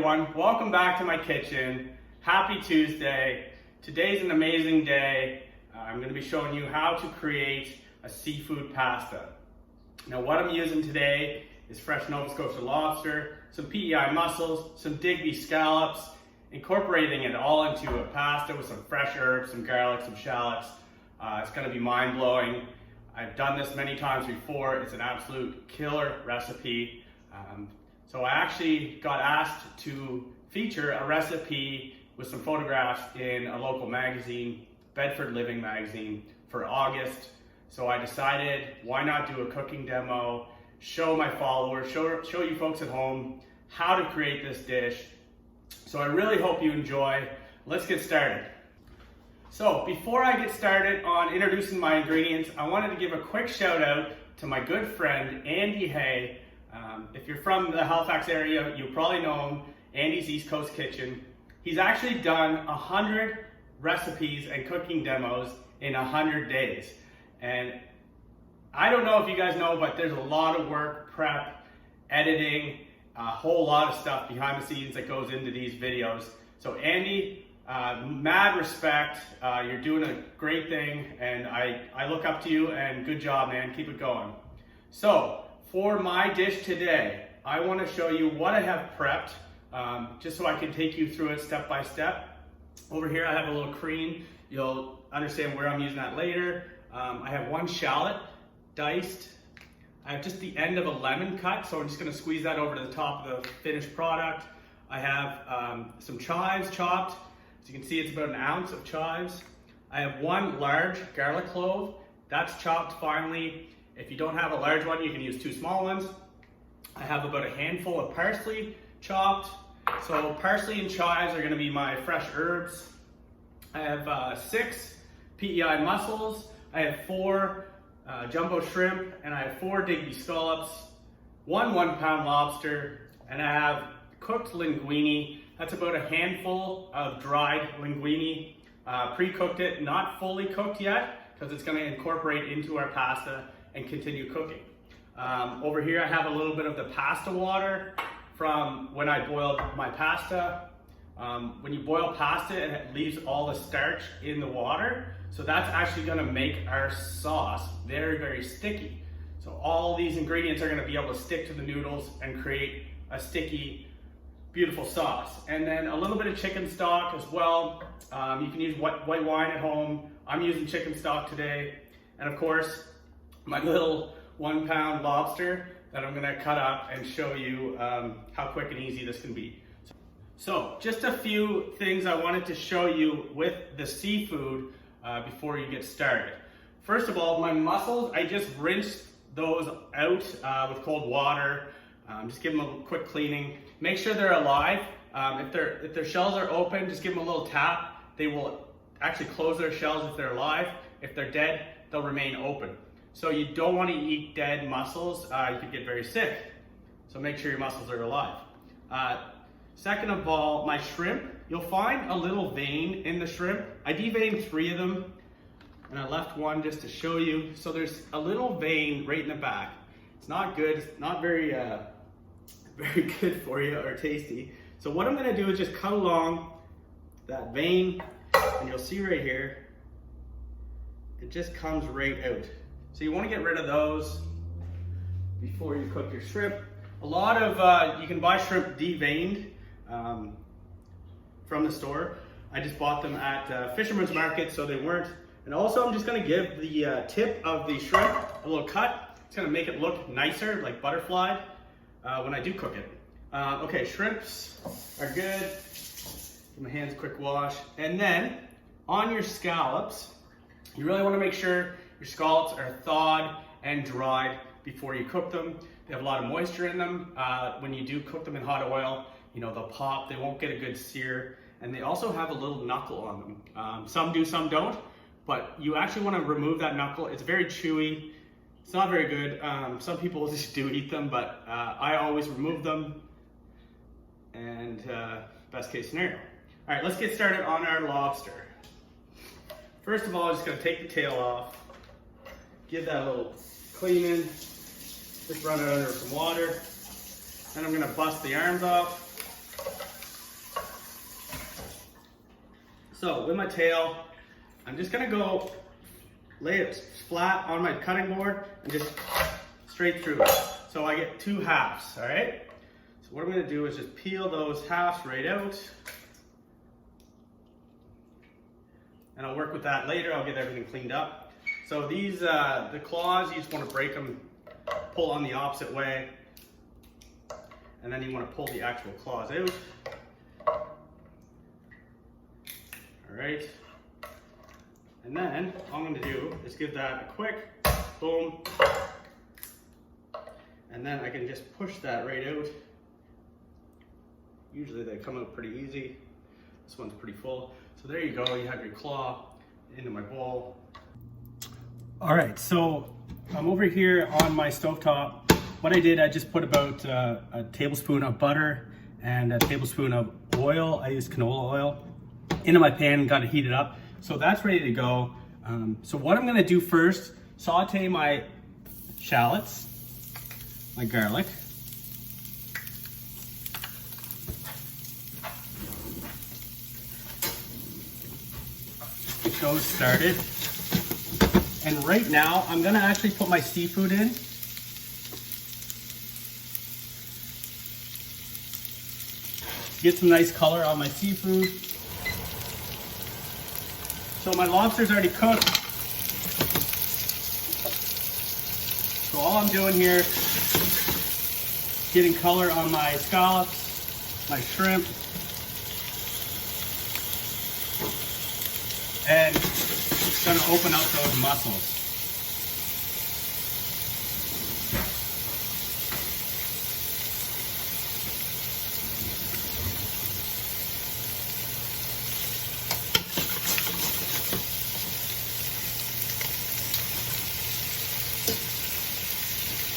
Everyone, welcome back to my kitchen. Happy Tuesday. Today's an amazing day. I'm going to be showing you how to create a seafood pasta. Now what I'm using today is fresh Nova Scotia lobster, some PEI mussels, some Digby scallops, incorporating it all into a pasta with some fresh herbs, some garlic, some shallots. It's going to be mind-blowing. I've done this many times before. It's an absolute killer recipe. So I actually got asked to feature a recipe with some photographs in a local magazine, Bedford Living magazine, for August. So I decided, why not do a cooking demo, show my followers, show you folks at home how to create this dish. So I really hope you enjoy. Let's get started. So before I get started on introducing my ingredients, I wanted to give a quick shout out to my good friend, Andy Hay. If you're from the Halifax area, you probably know him, Andy's East Coast Kitchen. He's actually done 100 recipes and cooking demos in 100 days. And I don't know if you guys know, but there's a lot of work, prep, editing, a whole lot of stuff behind the scenes that goes into these videos. So Andy, mad respect, you're doing a great thing, and I look up to you, and good job, man, keep it going. So for my dish today, I want to show you what I have prepped, just so I can take you through it step by step. Over here I have a little cream. You'll understand where I'm using that later. I have one shallot diced. I have just the end of a lemon cut, so I'm just going to squeeze that over to the top of the finished product. I have some chives chopped. As you can see, it's about an ounce of chives. I have one large garlic clove. That's chopped finely. If you don't have a large one, you can use 2 small ones. I have about a handful of parsley chopped. So parsley and chives are going to be my fresh herbs. I have 6 PEI mussels. I have 4 jumbo shrimp, and I have 4 Digby scallops, 1 1-pound lobster, and I have cooked linguini. That's about a handful of dried linguini. Pre-cooked it, not fully cooked yet, because it's going to incorporate into our pasta and continue cooking. Over here I have a little bit of the pasta water from when I boiled my pasta. When you boil pasta, it leaves all the starch in the water, so that's actually going to make our sauce very, very sticky. So all these ingredients are going to be able to stick to the noodles and create a sticky, beautiful sauce. And then a little bit of chicken stock as well. You can use white wine at home. I'm using chicken stock today. And of course, my little 1-pound lobster that I'm gonna cut up and show you how quick and easy this can be. So just a few things I wanted to show you with the seafood before you get started. First of all, my mussels, I just rinsed those out with cold water. Just give them a quick cleaning. Make sure they're alive. If their shells are open, just give them a little tap. They will actually close their shells if they're alive. If they're dead, they'll remain open. So you don't want to eat dead mussels. You could get very sick. So make sure your mussels are alive. Second of all, my shrimp, you'll find a little vein in the shrimp. I deveined 3 of them, and I left one just to show you. So there's a little vein right in the back. It's not good. It's not very very good for you or tasty. So what I'm going to do is just cut along that vein, and you'll see right here, it just comes right out. So you want to get rid of those before you cook your shrimp. A lot of, you can buy shrimp deveined from the store. I just bought them at Fisherman's Market, so they weren't. And also I'm just going to give the tip of the shrimp a little cut. It's going to make it look nicer, like butterfly, when I do cook it. Okay, shrimps are good. Give my hands a quick wash. And then on your scallops, you really want to make sure your scallops are thawed and dried before you cook them. They have a lot of moisture in them. When you do cook them in hot oil, you know, they'll pop, they won't get a good sear, and they also have a little knuckle on them. Some do, some don't, but you actually want to remove that knuckle. It's very chewy. It's not very good. Some people just do eat them, but I always remove them, and best case scenario. All right, let's get started on our lobster. First of all, I'm just going to take the tail off, give that a little cleaning, just run it under some water. Then I'm going to bust the arms off. So with my tail, I'm just gonna go lay it flat on my cutting board and just straight through it. So I get 2 halves, all right? So what I'm gonna do is just peel those halves right out. And I'll work with that later. I'll get everything cleaned up. So these, the claws, you just wanna break them, pull on the opposite way. And then you wanna pull the actual claws out. All right. And then all I'm gonna do is give that a quick boom. And then I can just push that right out. Usually they come out pretty easy. This one's pretty full. So there you go, you have your claw into my bowl. All right, so I'm over here on my stovetop. What I did, I just put about a tablespoon of butter and a tablespoon of oil. I used canola oil into my pan and got it heated up. So that's ready to go. So what I'm gonna do first, saute my shallots, my garlic. Get those started. And right now, I'm gonna actually put my seafood in. Get some nice color on my seafood. So my lobster's already cooked. So all I'm doing here, getting color on my scallops, my shrimp, and gonna open up those mussels.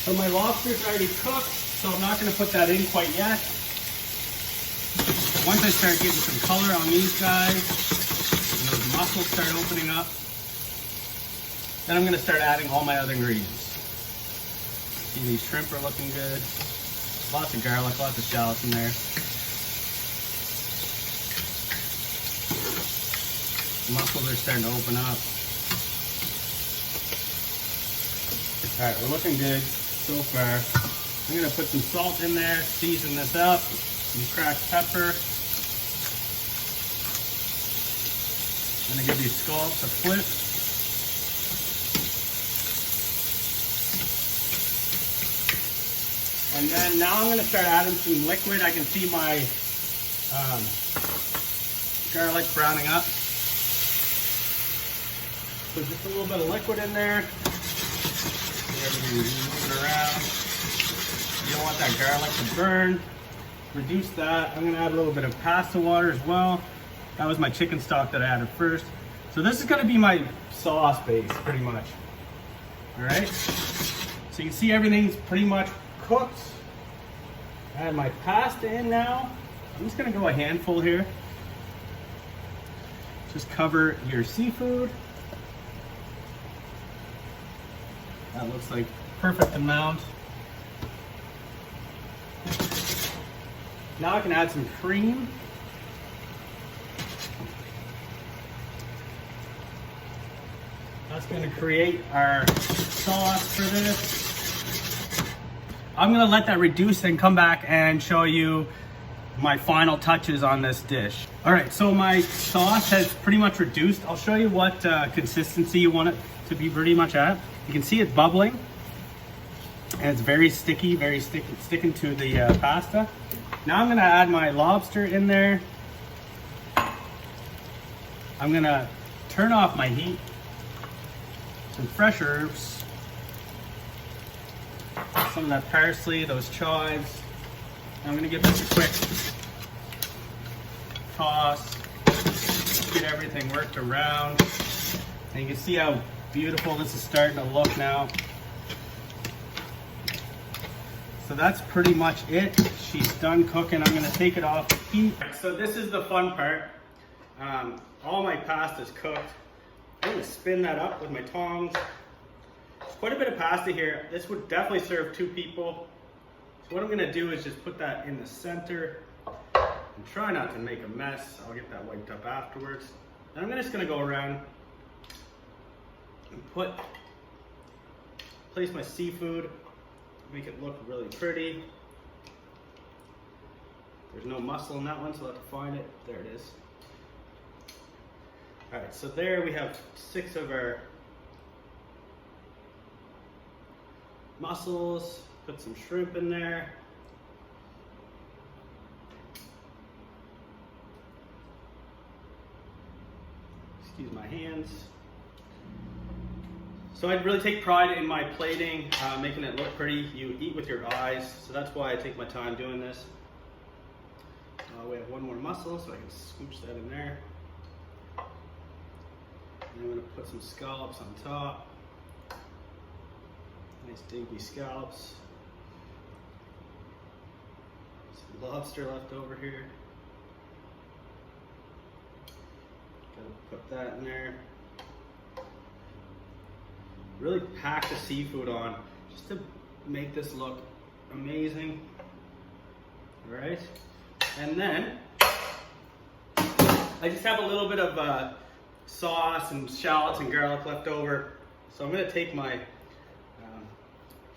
So my lobster's already cooked, so I'm not going to put that in quite yet. Once I start getting some color on these guys, and those mussels start opening up, then I'm going to start adding all my other ingredients. See, these shrimp are looking good. Lots of garlic, lots of shallots in there. The mussels are starting to open up. All right, we're looking good so far. I'm gonna put some salt in there, season this up, some cracked pepper. I'm gonna give these scallops a flip. And then now I'm gonna start adding some liquid. I can see my garlic browning up. So just a little bit of liquid in there. Everything's moving around. You don't want that garlic to burn. Reduce that. I'm gonna add a little bit of pasta water as well. That was my chicken stock that I added first. So this is gonna be my sauce base, pretty much. All right. So you can see everything's pretty much cooked. Add my pasta in now. I'm just gonna go a handful here. Just cover your seafood. That looks like perfect amount. Now I can add some cream. That's going to create our sauce for this. I'm going to let that reduce and come back and show you my final touches on this dish. All right, so my sauce has pretty much reduced. I'll show you what consistency you want it to be pretty much at. You can see it bubbling, and it's very sticky, sticking to the pasta. Now I'm gonna add my lobster in there. I'm gonna turn off my heat, some fresh herbs, some of that parsley, those chives. I'm gonna give this a quick toss, get everything worked around. And you can see how beautiful this is starting to look now. So that's pretty much it. She's done cooking. I'm gonna take it off the heat. So this is the fun part. All my pasta's cooked. I'm gonna spin that up with my tongs. There's quite a bit of pasta here. This would definitely serve 2 people. So what I'm gonna do is just put that in the center and try not to make a mess. I'll get that wiped up afterwards. And I'm just gonna go around and place my seafood, make it look really pretty. There's no mussel in that one, so I'll have to find it. There it is. All right, so there we have 6 of our mussels. Put some shrimp in there. Excuse my hands. So I really take pride in my plating, making it look pretty. You eat with your eyes, so that's why I take my time doing this. We have 1 more mussel, so I can scooch that in there. And I'm going to put some scallops on top. Nice Digby Scallops. Some lobster left over here. Gotta put that in there. Really pack the seafood on just to make this look amazing. All right, and then I just have a little bit of sauce and shallots and garlic left over, so I'm going to take my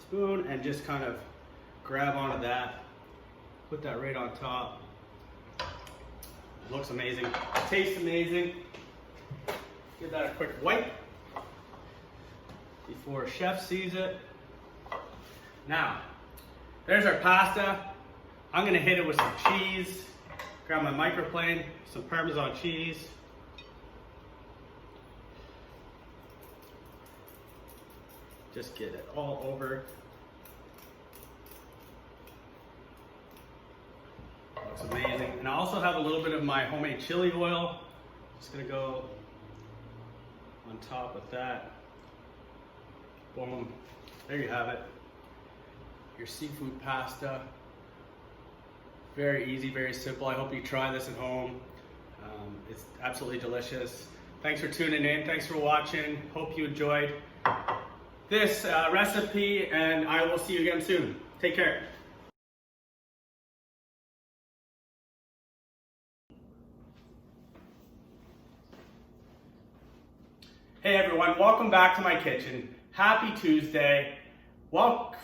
spoon and just kind of grab onto that, put that right on top. It looks amazing, it tastes amazing. Give that a quick wipe before chef sees it. Now, there's our pasta. I'm gonna hit it with some cheese. Grab my microplane, some Parmesan cheese. Just get it all over. Looks amazing. And I also have a little bit of my homemade chili oil. Just gonna go on top with that. Boom. There you have it. Your seafood pasta. Very easy, very simple. I hope you try this at home. It's absolutely delicious. Thanks for tuning in. Thanks for watching. Hope you enjoyed this recipe, and I will see you again soon. Take care. Hey everyone, welcome back to my kitchen. Happy Tuesday. Well,